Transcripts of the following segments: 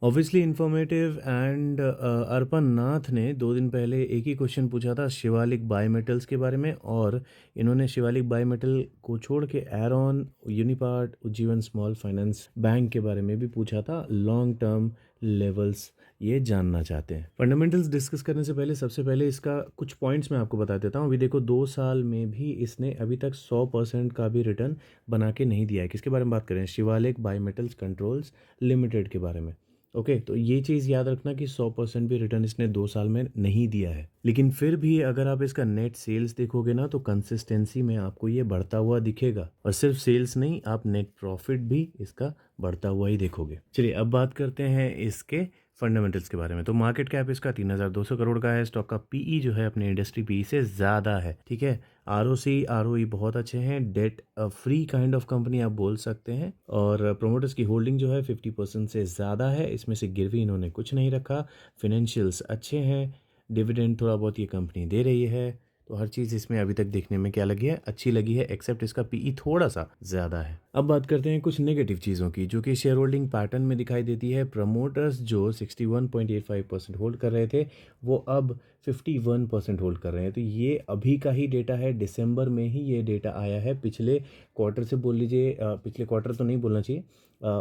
Obviously informative and अर्पण नाथ ने 2 दिन पहले एक ही क्वेश्चन पूछा था शिवालिक बायोमेटल्स के बारे में, और इन्होंने शिवालिक बायोमेटल को छोड़ के एरॉन, यूनिपार्ट, उज्जीवन स्मॉल फाइनेंस बैंक के बारे में भी पूछा था। लॉन्ग टर्म लेवल्स ये जानना चाहते हैं। फंडामेंटल्स डिस्कस करने से पहले सबसे पहले इसका कुछ पॉइंट्स मैं आपको बता देता हूँ। अभी देखो 2 साल में भी इसने अभी तक 100% का भी रिटर्न बना के नहीं दिया है। किसके बारे में बात करें? शिवालिक बायोमेटल्स कंट्रोल्स लिमिटेड के बारे में। ओके, तो ये चीज़ याद रखना कि 100% भी रिटर्न इसने 2 साल में नहीं दिया है। लेकिन फिर भी अगर आप इसका नेट सेल्स देखोगे ना, तो कंसिस्टेंसी में आपको ये बढ़ता हुआ दिखेगा। और सिर्फ सेल्स नहीं, आप नेट प्रॉफिट भी इसका बढ़ता हुआ ही देखोगे। चलिए अब बात करते हैं इसके फंडामेंटल्स के बारे में। तो मार्केट कैप इसका 3,200 करोड़ का है। स्टॉक का पीई जो है अपने इंडस्ट्री पीई से ज़्यादा है। ठीक है, आरओसी आरओई बहुत अच्छे हैं। Debt free kind of company आप बोल सकते हैं। और प्रोमोटर्स की होल्डिंग जो है 50% से ज़्यादा है। इसमें से गिरवी इन्होंने कुछ नहीं रखा। फिनेंशियल्स अच्छे हैं। डिविडेंड थोड़ा बहुत ये कंपनी दे रही है। तो हर चीज़ इसमें अभी तक देखने में क्या लगी है? अच्छी लगी है, एक्सेप्ट इसका पीई थोड़ा सा ज़्यादा है। अब बात करते हैं कुछ नेगेटिव चीज़ों की जो कि शेयर होल्डिंग पैटर्न में दिखाई देती है। प्रमोटर्स जो 61.85% होल्ड कर रहे थे, वो अब 51% होल्ड कर रहे हैं। तो ये अभी का ही डेटा है, दिसंबर में ही ये डेटा आया है। पिछले क्वार्टर से बोल लीजिए, पिछले क्वार्टर तो नहीं बोलना चाहिए,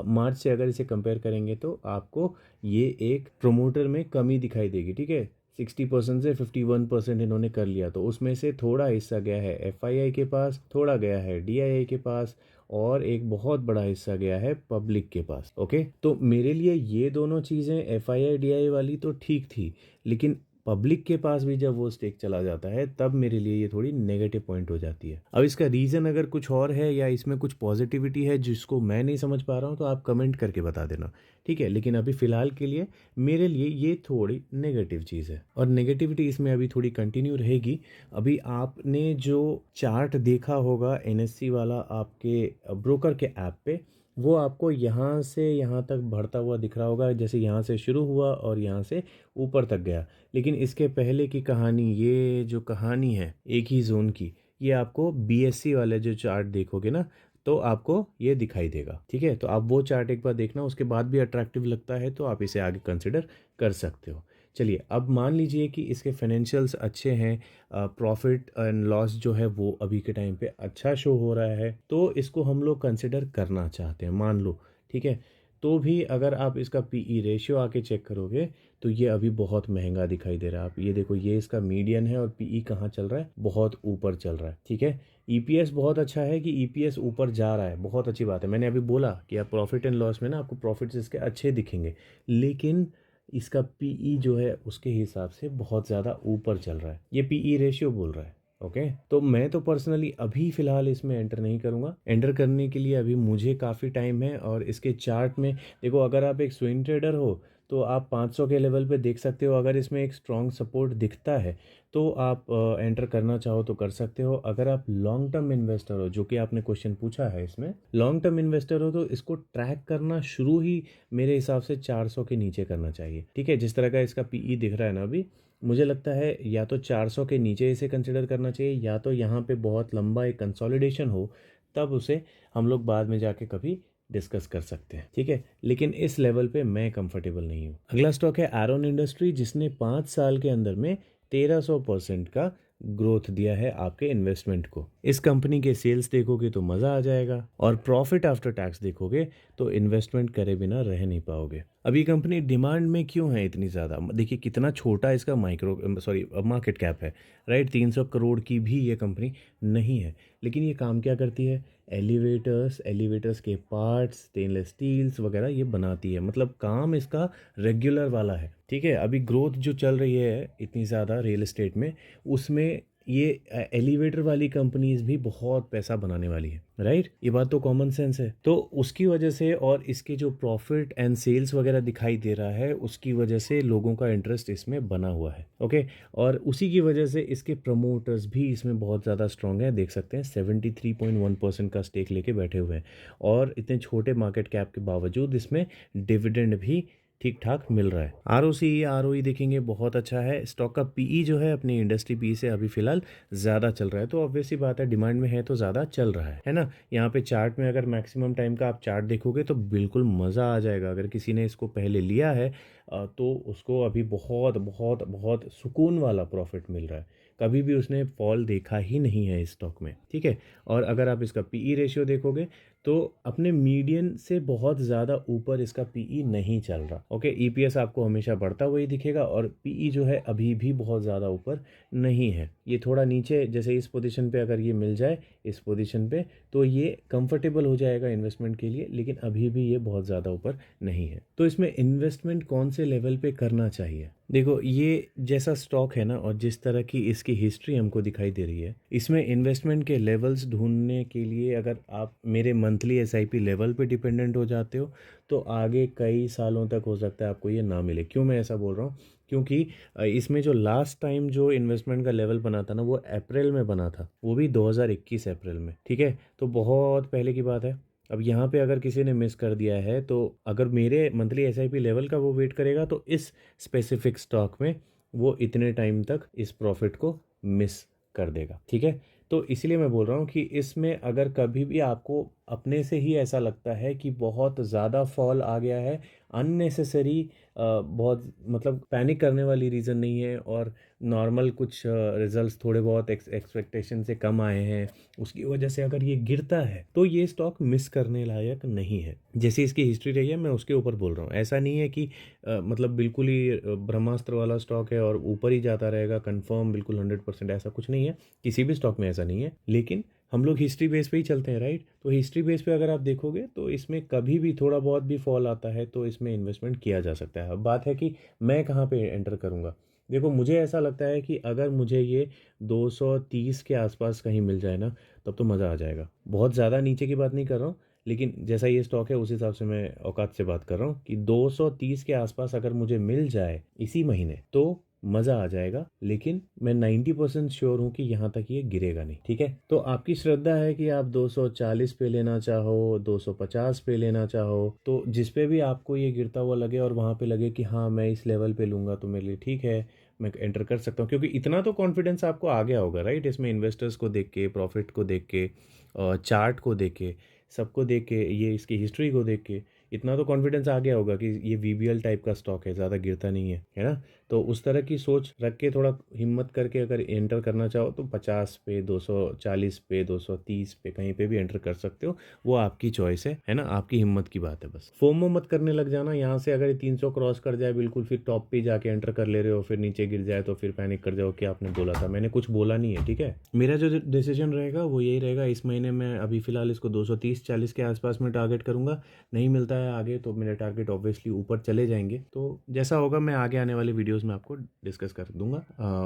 मार्च से अगर इसे कंपेयर करेंगे तो आपको ये एक प्रमोटर में कमी दिखाई देगी। ठीक है, 60% से 51% इन्होंने कर लिया। तो उसमें से थोड़ा हिस्सा गया है एफआईआई के पास, थोड़ा गया है डीआईआई के पास, और एक बहुत बड़ा हिस्सा गया है पब्लिक के पास। ओके, तो मेरे लिए ये दोनों चीज़ें एफआईआई डीआईआई वाली तो ठीक थी, लेकिन पब्लिक के पास भी जब वो स्टेक चला जाता है तब मेरे लिए ये थोड़ी नेगेटिव पॉइंट हो जाती है। अब इसका रीज़न अगर कुछ और है या इसमें कुछ पॉजिटिविटी है जिसको मैं नहीं समझ पा रहा हूँ, तो आप कमेंट करके बता देना। ठीक है, लेकिन अभी फ़िलहाल के लिए मेरे लिए ये थोड़ी नेगेटिव चीज़ है, और नेगेटिविटी इसमें अभी थोड़ी कंटिन्यू रहेगी। अभी आपने जो चार्ट देखा होगा एनएससी वाला आपके ब्रोकर के ऐप पे, वो आपको यहाँ से यहाँ तक बढ़ता हुआ दिख रहा होगा। जैसे यहाँ से शुरू हुआ और यहाँ से ऊपर तक गया। लेकिन इसके पहले की कहानी, ये जो कहानी है एक ही जोन की, ये आपको बीएससी वाले जो चार्ट देखोगे ना, तो आपको ये दिखाई देगा। ठीक है, तो आप वो चार्ट एक बार देखना, उसके बाद भी अट्रैक्टिव लगता है तो आप इसे आगे कंसिडर कर सकते हो। चलिए अब मान लीजिए कि इसके फाइनेंशियल्स अच्छे हैं, प्रॉफिट एंड लॉस जो है वो अभी के टाइम पे अच्छा शो हो रहा है, तो इसको हम लोग कंसिडर करना चाहते हैं, मान लो। ठीक है, तो भी अगर आप इसका पीई रेशियो आके चेक करोगे तो ये अभी बहुत महंगा दिखाई दे रहा है। आप ये देखो, ये इसका मीडियन है और पीई कहाँ चल रहा है? बहुत ऊपर चल रहा है। ठीक है, ईपीएस बहुत अच्छा है कि ईपीएस ऊपर जा रहा है, बहुत अच्छी बात है। मैंने अभी बोला कि आप प्रॉफिट एंड लॉस में ना आपको प्रॉफिट्स इसके अच्छे दिखेंगे, लेकिन इसका पीई जो है उसके हिसाब से बहुत ज़्यादा ऊपर चल रहा है। ये पीई रेशियो बोल रहा है। ओके, तो मैं तो पर्सनली अभी फ़िलहाल इसमें एंटर नहीं करूँगा। एंटर करने के लिए अभी मुझे काफ़ी टाइम है। और इसके चार्ट में देखो, अगर आप एक स्विंग ट्रेडर हो तो आप 500 के लेवल पे देख सकते हो। अगर इसमें एक स्ट्रॉन्ग सपोर्ट दिखता है तो आप एंटर करना चाहो तो कर सकते हो। अगर आप लॉन्ग टर्म इन्वेस्टर हो, जो कि आपने क्वेश्चन पूछा है, इसमें लॉन्ग टर्म इन्वेस्टर हो, तो इसको ट्रैक करना शुरू ही मेरे हिसाब से 400 के नीचे करना चाहिए। ठीक है, जिस तरह का इसका पीई दिख रहा है ना अभी, मुझे लगता है या तो 400 के नीचे इसे कंसिडर करना चाहिए, या तो यहाँ पे बहुत लंबा एक कंसोलिडेशन हो, तब उसे हम लोग बाद में जाके कभी डिस्कस कर सकते हैं। ठीक है, लेकिन इस लेवल पे मैं कंफर्टेबल नहीं हूँ। अगला स्टॉक है एरोन इंडस्ट्री, जिसने 5 साल के अंदर में 1300% का ग्रोथ दिया है आपके इन्वेस्टमेंट को। इस कंपनी के सेल्स देखोगे तो मज़ा आ जाएगा, और प्रॉफिट आफ्टर टैक्स देखोगे तो इन्वेस्टमेंट करे बिना रह नहीं पाओगे। अब ये कंपनी डिमांड में क्यों है इतनी ज़्यादा? देखिए कितना छोटा इसका मार्केट कैप है, राइट? 300 करोड़ की भी ये कंपनी नहीं है, लेकिन ये काम क्या करती है? एलिवेटर्स के पार्ट्स, स्टेनलेस स्टील्स वगैरह ये बनाती है। मतलब काम इसका रेगुलर वाला है। ठीक है, अभी ग्रोथ जो चल रही है इतनी ज़्यादा रियल एस्टेट में, उसमें ये एलिवेटर वाली कंपनीज भी बहुत पैसा बनाने वाली है, राइट? ये बात तो कॉमन सेंस है। तो उसकी वजह से, और इसके जो प्रॉफिट एंड सेल्स वगैरह दिखाई दे रहा है, उसकी वजह से लोगों का इंटरेस्ट इसमें बना हुआ है। ओके, और उसी की वजह से इसके प्रमोटर्स भी इसमें बहुत ज़्यादा स्ट्रांग है। देख सकते हैं 73.1% का स्टेक लेके बैठे हुए हैं, और इतने छोटे मार्केट कैप के बावजूद इसमें डिविडेंड भी ठीक ठाक मिल रहा है। आर ओ ई देखेंगे बहुत अच्छा है। स्टॉक का पीई जो है अपनी इंडस्ट्री पीई से अभी फिलहाल ज़्यादा चल रहा है, तो ऑब्वियस सी बात है डिमांड में है तो ज़्यादा चल रहा है ना। यहाँ पे चार्ट में अगर मैक्सिमम टाइम का आप चार्ट देखोगे तो बिल्कुल मज़ा आ जाएगा। अगर किसी ने इसको पहले लिया है तो उसको अभी बहुत बहुत बहुत सुकून वाला प्रॉफिट मिल रहा है। कभी भी उसने फॉल देखा ही नहीं है इस स्टॉक में, ठीक है। और अगर आप इसका पीई रेशियो देखोगे तो अपने मीडियन से बहुत ज़्यादा ऊपर इसका पीई नहीं चल रहा। ओके, ईपीएस आपको हमेशा बढ़ता हुआ ही दिखेगा और पीई जो है अभी भी बहुत ज़्यादा ऊपर नहीं है। ये थोड़ा नीचे, जैसे इस पोजीशन पे अगर ये मिल जाए इस पोजीशन पे तो ये कंफर्टेबल हो जाएगा इन्वेस्टमेंट के लिए, लेकिन अभी भी ये बहुत ज़्यादा ऊपर नहीं है। तो इसमें इन्वेस्टमेंट कौन से लेवल पे करना चाहिए? देखो, ये जैसा स्टॉक है ना और जिस तरह की इसकी हिस्ट्री हमको दिखाई दे रही है, इसमें इन्वेस्टमेंट के लेवल्स ढूंढने के लिए अगर आप मेरे मंथली एसआईपी लेवल पे डिपेंडेंट हो जाते हो तो आगे कई सालों तक हो सकता है आपको ये ना मिले। क्यों मैं ऐसा बोल रहा हूँ? क्योंकि इसमें जो लास्ट टाइम जो इन्वेस्टमेंट का लेवल बना था ना वो अप्रैल में बना था, वो भी 2021 अप्रैल में, ठीक है। तो बहुत पहले की बात है। अब यहाँ पे अगर किसी ने मिस कर दिया है तो अगर मेरे मंथली एसआईपी लेवल का वो वेट करेगा तो इस स्पेसिफिक स्टॉक में वो इतने टाइम तक इस प्रॉफिट को मिस कर देगा, ठीक है। तो इसलिए मैं बोल रहा हूँ कि इसमें अगर कभी भी आपको अपने से ही ऐसा लगता है कि बहुत ज़्यादा फॉल आ गया है, अननेसेसरी, बहुत मतलब पैनिक करने वाली रीज़न नहीं है और नॉर्मल कुछ रिजल्ट्स थोड़े बहुत एक्सपेक्टेशन से कम आए हैं, उसकी वजह से अगर ये गिरता है तो ये स्टॉक मिस करने लायक नहीं है। जैसे इसकी हिस्ट्री रही है मैं उसके ऊपर बोल रहा हूँ। ऐसा नहीं है कि मतलब बिल्कुल ही ब्रह्मास्त्र वाला स्टॉक है और ऊपर ही जाता रहेगा कंफर्म बिल्कुल 100%, ऐसा कुछ नहीं है। किसी भी स्टॉक में ऐसा नहीं है, लेकिन हम लोग हिस्ट्री बेस पे ही चलते हैं, राइट। तो हिस्ट्री बेस पे अगर आप देखोगे तो इसमें कभी भी थोड़ा बहुत भी फॉल आता है तो इसमें इन्वेस्टमेंट किया जा सकता है। अब बात है कि मैं कहाँ पे एंटर करूँगा। देखो, मुझे ऐसा लगता है कि अगर मुझे ये 230 के आसपास कहीं मिल जाए ना तब तो मज़ा आ जाएगा। बहुत ज़्यादा नीचे की बात नहीं कर रहा हूँ, लेकिन जैसा ये स्टॉक है उस हिसाब से मैं औकात से बात कर रहा हूँ कि 230 के आसपास अगर मुझे मिल जाए इसी महीने तो मज़ा आ जाएगा। लेकिन मैं 90% श्योर हूँ कि यहाँ तक ये गिरेगा नहीं, ठीक है। तो आपकी श्रद्धा है कि आप 240 पे लेना चाहो, 250 पे लेना चाहो, तो जिस पे भी आपको ये गिरता हुआ लगे और वहाँ पे लगे कि हाँ मैं इस लेवल पे लूँगा तो मेरे लिए ठीक है, मैं एंटर कर सकता हूँ। क्योंकि इतना तो कॉन्फिडेंस आपको आ गया होगा, राइट। इसमें इन्वेस्टर्स को देख के, प्रॉफिट को देख के, चार्ट को देख के, सबको देख के, ये इसकी हिस्ट्री को देख के इतना तो कॉन्फिडेंस आ गया होगा कि ये वीबीएल टाइप का स्टॉक है, ज़्यादा गिरता नहीं है ना। तो उस तरह की सोच रख के थोड़ा हिम्मत करके अगर एंटर करना चाहो तो 50 पे, 240 पे, 230 पे, कहीं पे भी एंटर कर सकते हो। वो आपकी चॉइस है ना, आपकी हिम्मत की बात है। बस फोमो मत करने लग जाना। यहाँ से अगर 300 क्रॉस कर जाए बिल्कुल, फिर टॉप पे जाके एंटर कर ले रहे हो, फिर नीचे गिर जाए तो फिर पैनिक कर जाओ कि आपने बोला था। मैंने कुछ बोला नहीं है, ठीक है। मेरा जो डिसीजन रहेगा वो यही रहेगा। इस महीने में अभी फिलहाल इसको 230-40 के आसपास में टारगेट करूंगा। नहीं मिलता है आगे तो मेरे टारगेट ऑब्वियसली ऊपर चले जाएंगे। तो जैसा होगा मैं आगे आने वाले वीडियोस में आपको डिस्कस कर दूंगा,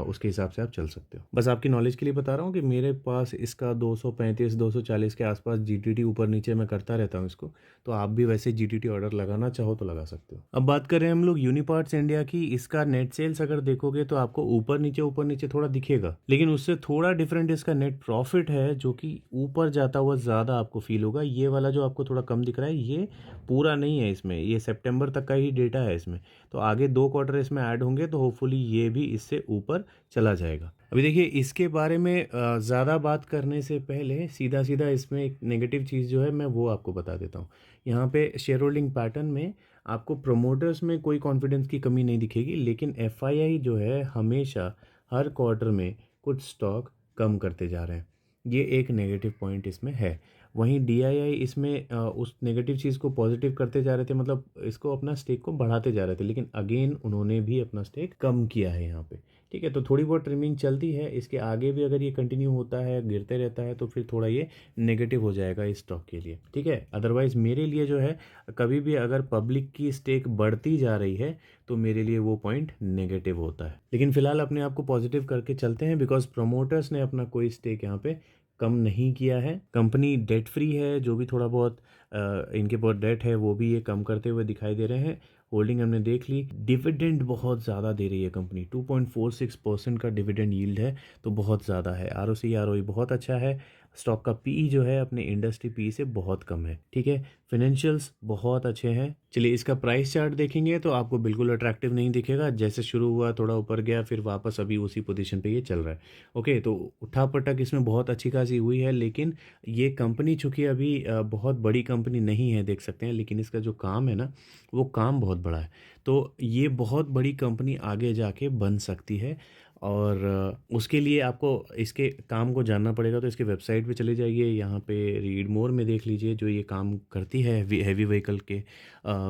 उसके हिसाब से आप चल सकते हो। बस आपकी नॉलेज के लिए बता रहा हूँ कि मेरे पास इसका 235-240 के आसपास जीटीटी ऊपर नीचे मैं करता रहता हूँ इसको। तो आप भी वैसे जीटीटी ऑर्डर लगाना चाहो तो लगा सकते हो। अब बात करें हम लोग यूनिपार्ट्स इंडिया की। इसका नेट सेल्स अगर देखोगे तो आपको ऊपर नीचे थोड़ा दिखेगा, लेकिन उससे थोड़ा डिफरेंट इसका नेट प्रॉफिट है जो कि ऊपर जाता हुआ ज़्यादा आपको फील होगा। ये वाला जो आपको थोड़ा कम दिख रहा है ये पूरा नहीं है, इसमें ये सितंबर तक का ही डेटा है इसमें। तो आगे 2 क्वार्टर इसमें ऐड होंगे तो होपफुली ये भी इससे ऊपर चला जाएगा। अभी देखिए, इसके बारे में ज़्यादा बात करने से पहले सीधा सीधा इसमें एक नेगेटिव चीज़ जो है मैं वो आपको बता देता हूँ। यहाँ पे शेयर होल्डिंग पैटर्न में आपको प्रोमोटर्स में कोई कॉन्फिडेंस की कमी नहीं दिखेगी, लेकिन एफआईआई जो है हमेशा हर क्वार्टर में कुछ स्टॉक कम करते जा रहे हैं। ये एक नेगेटिव पॉइंट इसमें है। वहीं डीआईआई इसमें उस नेगेटिव चीज़ को पॉजिटिव करते जा रहे थे, मतलब इसको अपना स्टेक को बढ़ाते जा रहे थे, लेकिन अगेन उन्होंने भी अपना स्टेक कम किया है यहाँ पे, ठीक है। तो थोड़ी बहुत ट्रिमिंग चलती है। इसके आगे भी अगर ये कंटिन्यू होता है, गिरते रहता है, तो फिर थोड़ा ये नेगेटिव हो जाएगा इस स्टॉक के लिए, ठीक है। अदरवाइज मेरे लिए जो है कभी भी अगर पब्लिक की स्टेक बढ़ती जा रही है तो मेरे लिए वो पॉइंट नेगेटिव होता है। लेकिन फिलहाल अपने आप को पॉजिटिव करके चलते हैं, बिकॉज प्रमोटर्स ने अपना कोई स्टेक यहाँ पे कम नहीं किया है। कंपनी डेट फ्री है, जो भी थोड़ा बहुत इनके बहुत डेट है वो भी ये कम करते हुए दिखाई दे रहे हैं। होल्डिंग हमने देख ली। डिविडेंड बहुत ज़्यादा दे रही है कंपनी, 2.46% का डिविडेंड यील्ड है, तो बहुत ज़्यादा है। आरओसी आरओई बहुत अच्छा है। स्टॉक का पीई जो है अपने इंडस्ट्री पीई से बहुत कम है, ठीक है। फाइनेंशियल्स बहुत अच्छे हैं। चलिए इसका प्राइस चार्ट देखेंगे तो आपको बिल्कुल अट्रैक्टिव नहीं दिखेगा, जैसे शुरू हुआ थोड़ा ऊपर गया फिर वापस अभी उसी पोजीशन पे ये चल रहा है। ओके, तो उठापटक इसमें बहुत अच्छी खासी हुई है, लेकिन ये कंपनी चूंकि अभी बहुत बड़ी कंपनी नहीं है देख सकते हैं, लेकिन इसका जो काम है ना वो काम बहुत बड़ा है। तो ये बहुत बड़ी कंपनी आगे जाके बन सकती है, और उसके लिए आपको इसके काम को जानना पड़ेगा। तो इसके वेबसाइट पे चले जाइए, यहाँ पे रीड मोर में देख लीजिए जो ये काम करती है हैवी व्हीकल के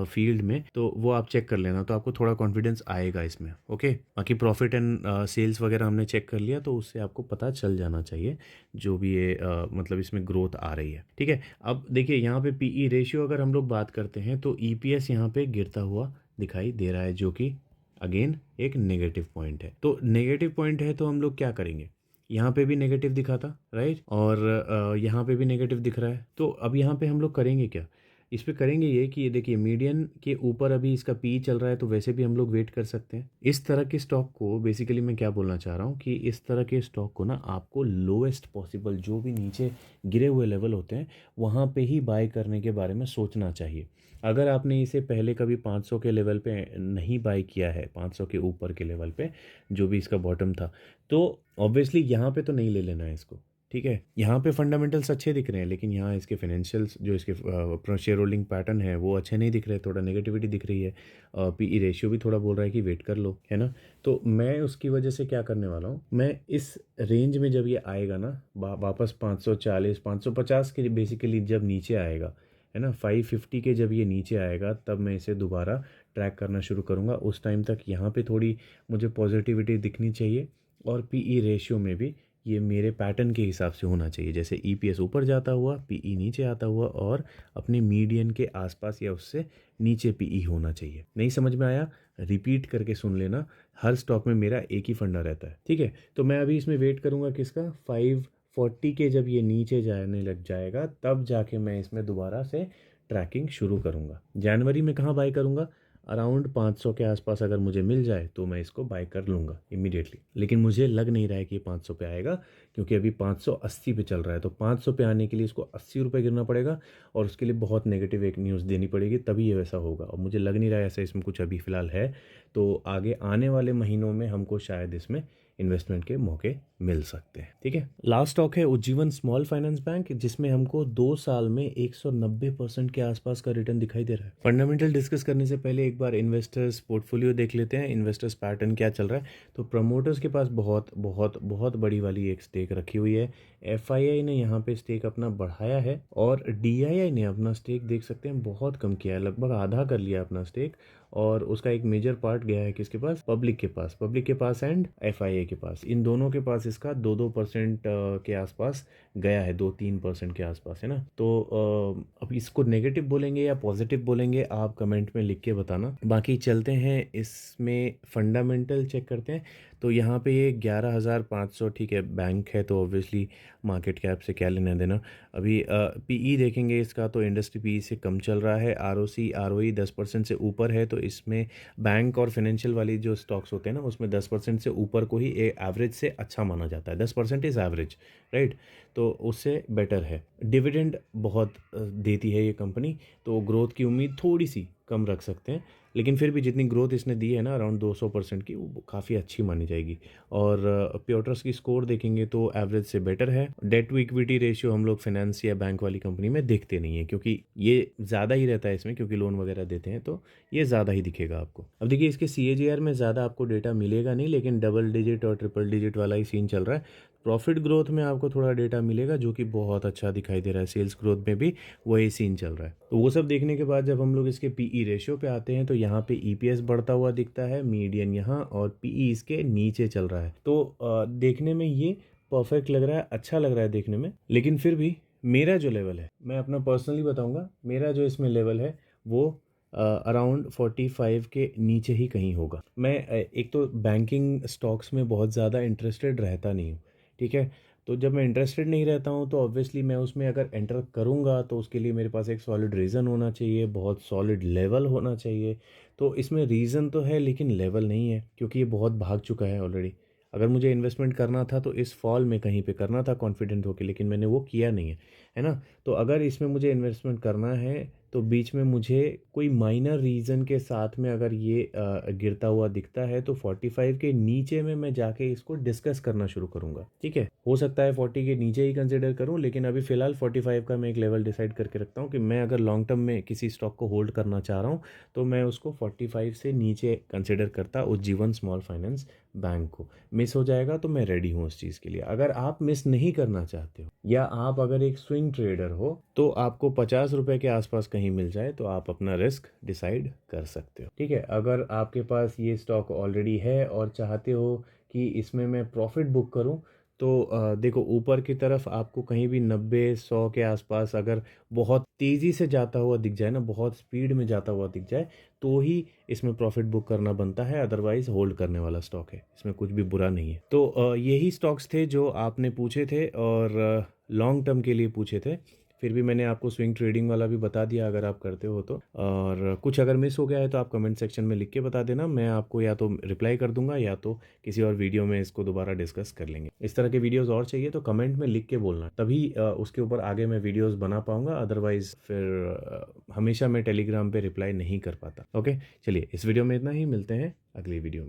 फील्ड में, तो वो आप चेक कर लेना, तो आपको थोड़ा कॉन्फिडेंस आएगा इसमें। ओके, बाकी प्रॉफिट एंड सेल्स वगैरह हमने चेक कर लिया, तो उससे आपको पता चल जाना चाहिए जो भी ये मतलब इसमें ग्रोथ आ रही है, ठीक है। अब देखिए यहाँ पे पीई रेशियो अगर हम लोग बात करते हैं तो ईपीएस यहाँ पे गिरता हुआ दिखाई दे रहा है, जो कि अगेन एक नेगेटिव पॉइंट है। तो नेगेटिव पॉइंट है तो हम लोग क्या करेंगे, यहाँ पे भी नेगेटिव दिखा था राइट, और यहाँ पे भी नेगेटिव दिख रहा है। तो अब यहाँ पे हम लोग करेंगे क्या, इस पे करेंगे ये कि ये देखिए मीडियन के ऊपर अभी इसका पी चल रहा है, तो वैसे भी हम लोग वेट कर सकते हैं। इस तरह के स्टॉक को बेसिकली मैं क्या बोलना चाह रहा हूँ कि इस तरह के स्टॉक को ना आपको लोएस्ट पॉसिबल जो भी नीचे गिरे हुए लेवल होते हैं वहाँ पे ही बाय करने के बारे में सोचना चाहिए। अगर आपने इसे पहले कभी 500 के लेवल पे नहीं बाय किया है, 500 के ऊपर के लेवल पे जो भी इसका बॉटम था, तो ऑब्वियसली यहाँ पे तो नहीं ले लेना है इसको, ठीक है। यहाँ पे फंडामेंटल्स अच्छे दिख रहे हैं, लेकिन यहाँ इसके फाइनेंशियल्स जो इसके शेयर होल्डिंग पैटर्न है वो अच्छे नहीं दिख रहे, थोड़ा नेगेटिविटी दिख रही है। पीई रेशियो भी थोड़ा बोल रहा है कि वेट कर लो, है ना। तो मैं उसकी वजह से क्या करने वाला हूँ, मैं इस रेंज में जब ये आएगा ना वापस 540 550 के बेसिकली जब नीचे आएगा, है ना, 550 के जब ये नीचे आएगा तब मैं इसे दोबारा ट्रैक करना शुरू करूँगा। उस टाइम तक यहाँ पे थोड़ी मुझे पॉजिटिविटी दिखनी चाहिए, और पीई रेशियो में भी ये मेरे पैटर्न के हिसाब से होना चाहिए, जैसे ईपीएस ऊपर जाता हुआ पीई नीचे आता हुआ, और अपने मीडियन के आसपास या उससे नीचे पीई होना चाहिए। नहीं समझ में आया, रिपीट करके सुन लेना, हर स्टॉक में मेरा एक ही फंडा रहता है, ठीक है। तो मैं अभी इसमें वेट करूँगा किसका, 540 के जब ये नीचे जाने लग जाएगा तब जाके मैं इसमें दोबारा से ट्रैकिंग शुरू करूँगा। जनवरी में कहाँ बाय करूँगा, अराउंड 500 के आसपास अगर मुझे मिल जाए तो मैं इसको बाय कर लूँगा इमीडिएटली, लेकिन मुझे लग नहीं रहा है कि ये 500 पे आएगा, क्योंकि अभी 580 पे चल रहा है। तो 500 पे आने के लिए इसको 80 रुपये गिरना पड़ेगा, और उसके लिए बहुत नेगेटिव एक न्यूज़ देनी पड़ेगी, तभी ये वैसा होगा, और मुझे लग नहीं रहा है ऐसा इसमें कुछ अभी फ़िलहाल है। तो आगे आने वाले महीनों में हमको शायद इसमें इन्वेस्टमेंट के मौके मिल सकते हैं, ठीक है। लास्ट स्टॉक है उज्जीवन स्मॉल फाइनेंस बैंक, जिसमें हमको 2 साल में 190% के आसपास का रिटर्न दिखाई दे रहा है। फंडामेंटल डिस्कस करने से पहले एक बार इन्वेस्टर्स पोर्टफोलियो देख लेते हैं, इन्वेस्टर्स पैटर्न क्या चल रहा है। तो प्रमोटर्स के पास बहुत बहुत बहुत बड़ी वाली एक स्टेक रखी हुई है। एफआईआई ने यहाँ पे स्टेक अपना बढ़ाया है, और डीआईआई ने अपना स्टेक देख सकते हैं बहुत कम किया है, लगभग आधा कर लिया अपना स्टेक, और उसका एक मेजर पार्ट गया है किसके पास, पब्लिक के पास एंड एफआईआई के पास। इन दोनों के पास इसका 2-2% के आसपास गया है, 2-3% के आसपास, है ना। तो अब इसको नेगेटिव बोलेंगे या पॉजिटिव बोलेंगे आप कमेंट में लिख के बताना। बाकी चलते हैं इसमें फंडामेंटल चेक करते हैं। तो यहाँ पे ये 11,500, ठीक है, बैंक है तो ऑब्वियसली मार्केट कैप से क्या लेना देना। अभी पीई देखेंगे इसका तो इंडस्ट्री पीई से कम चल रहा है, आरओसी आरओई 10% से ऊपर है, तो इसमें बैंक और फाइनेंशियल वाली जो स्टॉक्स होते हैं ना उसमें 10% से ऊपर को ही एवरेज से अच्छा माना जाता है। 10% इज़ एवरेज, राइट, तो उससे बेटर है। डिविडेंड बहुत देती है ये कंपनी, तो ग्रोथ की उम्मीद थोड़ी सी कम रख सकते हैं, लेकिन फिर भी जितनी ग्रोथ इसने दी है ना अराउंड 200% की, वो काफ़ी अच्छी मानी जाएगी। और प्योटर्स की स्कोर देखेंगे तो एवरेज से बेटर है। डेट टू इक्विटी रेशियो हम लोग फाइनेंस या बैंक वाली कंपनी में देखते नहीं है, क्योंकि ये ज़्यादा ही रहता है इसमें, क्योंकि लोन वगैरह देते हैं तो ये ज़्यादा ही दिखेगा आपको। अब देखिए इसके सीएजीआर में ज़्यादा आपको डेटा मिलेगा नहीं, लेकिन डबल डिजिट और ट्रिपल डिजिट वाला ही सीन चल रहा है। प्रॉफिट ग्रोथ में आपको थोड़ा डेटा मिलेगा जो कि बहुत अच्छा दिखाई दे रहा है, सेल्स ग्रोथ में भी वही सीन चल रहा है। तो वो सब देखने के बाद जब हम लोग इसके पीई रेशियो पे आते हैं तो यहाँ पे ईपीएस बढ़ता हुआ दिखता है, मीडियन यहाँ, और पीई इसके नीचे चल रहा है। तो देखने में ये परफेक्ट लग रहा है, अच्छा लग रहा है देखने में, लेकिन फिर भी मेरा जो लेवल है, मैं अपना पर्सनली बताऊंगा, मेरा जो इसमें लेवल है वो अराउंड 45 के नीचे ही कहीं होगा। मैं एक तो बैंकिंग स्टॉक्स में बहुत ज़्यादा इंटरेस्टेड रहता नहीं हूँ, ठीक है। तो जब मैं इंटरेस्टेड नहीं रहता हूँ तो ऑब्वियसली मैं उसमें अगर एंटर करूँगा तो उसके लिए मेरे पास एक सॉलिड रीज़न होना चाहिए, बहुत सॉलिड लेवल होना चाहिए। तो इसमें रीज़न तो है लेकिन लेवल नहीं है, क्योंकि ये बहुत भाग चुका है ऑलरेडी। अगर मुझे इन्वेस्टमेंट करना था तो इस फॉल में कहीं पे करना था कॉन्फिडेंट होकर, लेकिन मैंने वो किया नहीं है ना। तो अगर इसमें मुझे इन्वेस्टमेंट करना है तो बीच में मुझे कोई माइनर रीज़न के साथ में अगर ये गिरता हुआ दिखता है तो 45 के नीचे में मैं जाके इसको डिस्कस करना शुरू करूँगा। ठीक है, हो सकता है 40 के नीचे ही कंसिडर करूँ, लेकिन अभी फ़िलहाल 45 का मैं एक लेवल डिसाइड करके रखता हूँ कि मैं अगर लॉन्ग टर्म में किसी स्टॉक को होल्ड करना चाह रहा हूँ तो मैं उसको 45 से नीचे कंसिडर करता उज्जीवन स्मॉल फाइनेंस बैंक को। मिस हो जाएगा तो मैं रेडी हूँ उस चीज़ के लिए। अगर आप मिस नहीं करना चाहते हो या आप अगर एक स्विंग ट्रेडर हो तो आपको 50 रुपए के आसपास कहीं मिल जाए तो आप अपना रिस्क डिसाइड कर सकते हो। ठीक है, अगर आपके पास ये स्टॉक ऑलरेडी है और चाहते हो कि इसमें मैं प्रॉफिट बुक करूं तो देखो ऊपर की तरफ आपको कहीं भी 90-100 के आसपास अगर बहुत तेज़ी से जाता हुआ दिख जाए ना, बहुत स्पीड में जाता हुआ दिख जाए, तो ही इसमें प्रॉफिट बुक करना बनता है। अदरवाइज होल्ड करने वाला स्टॉक है, इसमें कुछ भी बुरा नहीं है। तो यही स्टॉक्स थे जो आपने पूछे थे और लॉन्ग टर्म के लिए पूछे थे। फिर भी मैंने आपको स्विंग ट्रेडिंग वाला भी बता दिया अगर आप करते हो तो। और कुछ अगर मिस हो गया है तो आप कमेंट सेक्शन में लिख के बता देना, मैं आपको या तो रिप्लाई कर दूंगा या तो किसी और वीडियो में इसको दोबारा डिस्कस कर लेंगे। इस तरह के वीडियोस और चाहिए तो कमेंट में लिख के बोलना, तभी उसके ऊपर आगे मैं वीडियोस बना पाऊंगा। अदरवाइज फिर हमेशा मैं टेलीग्राम पे रिप्लाई नहीं कर पाता। ओके, चलिए इस वीडियो में इतना ही, मिलते हैं अगली वीडियो में।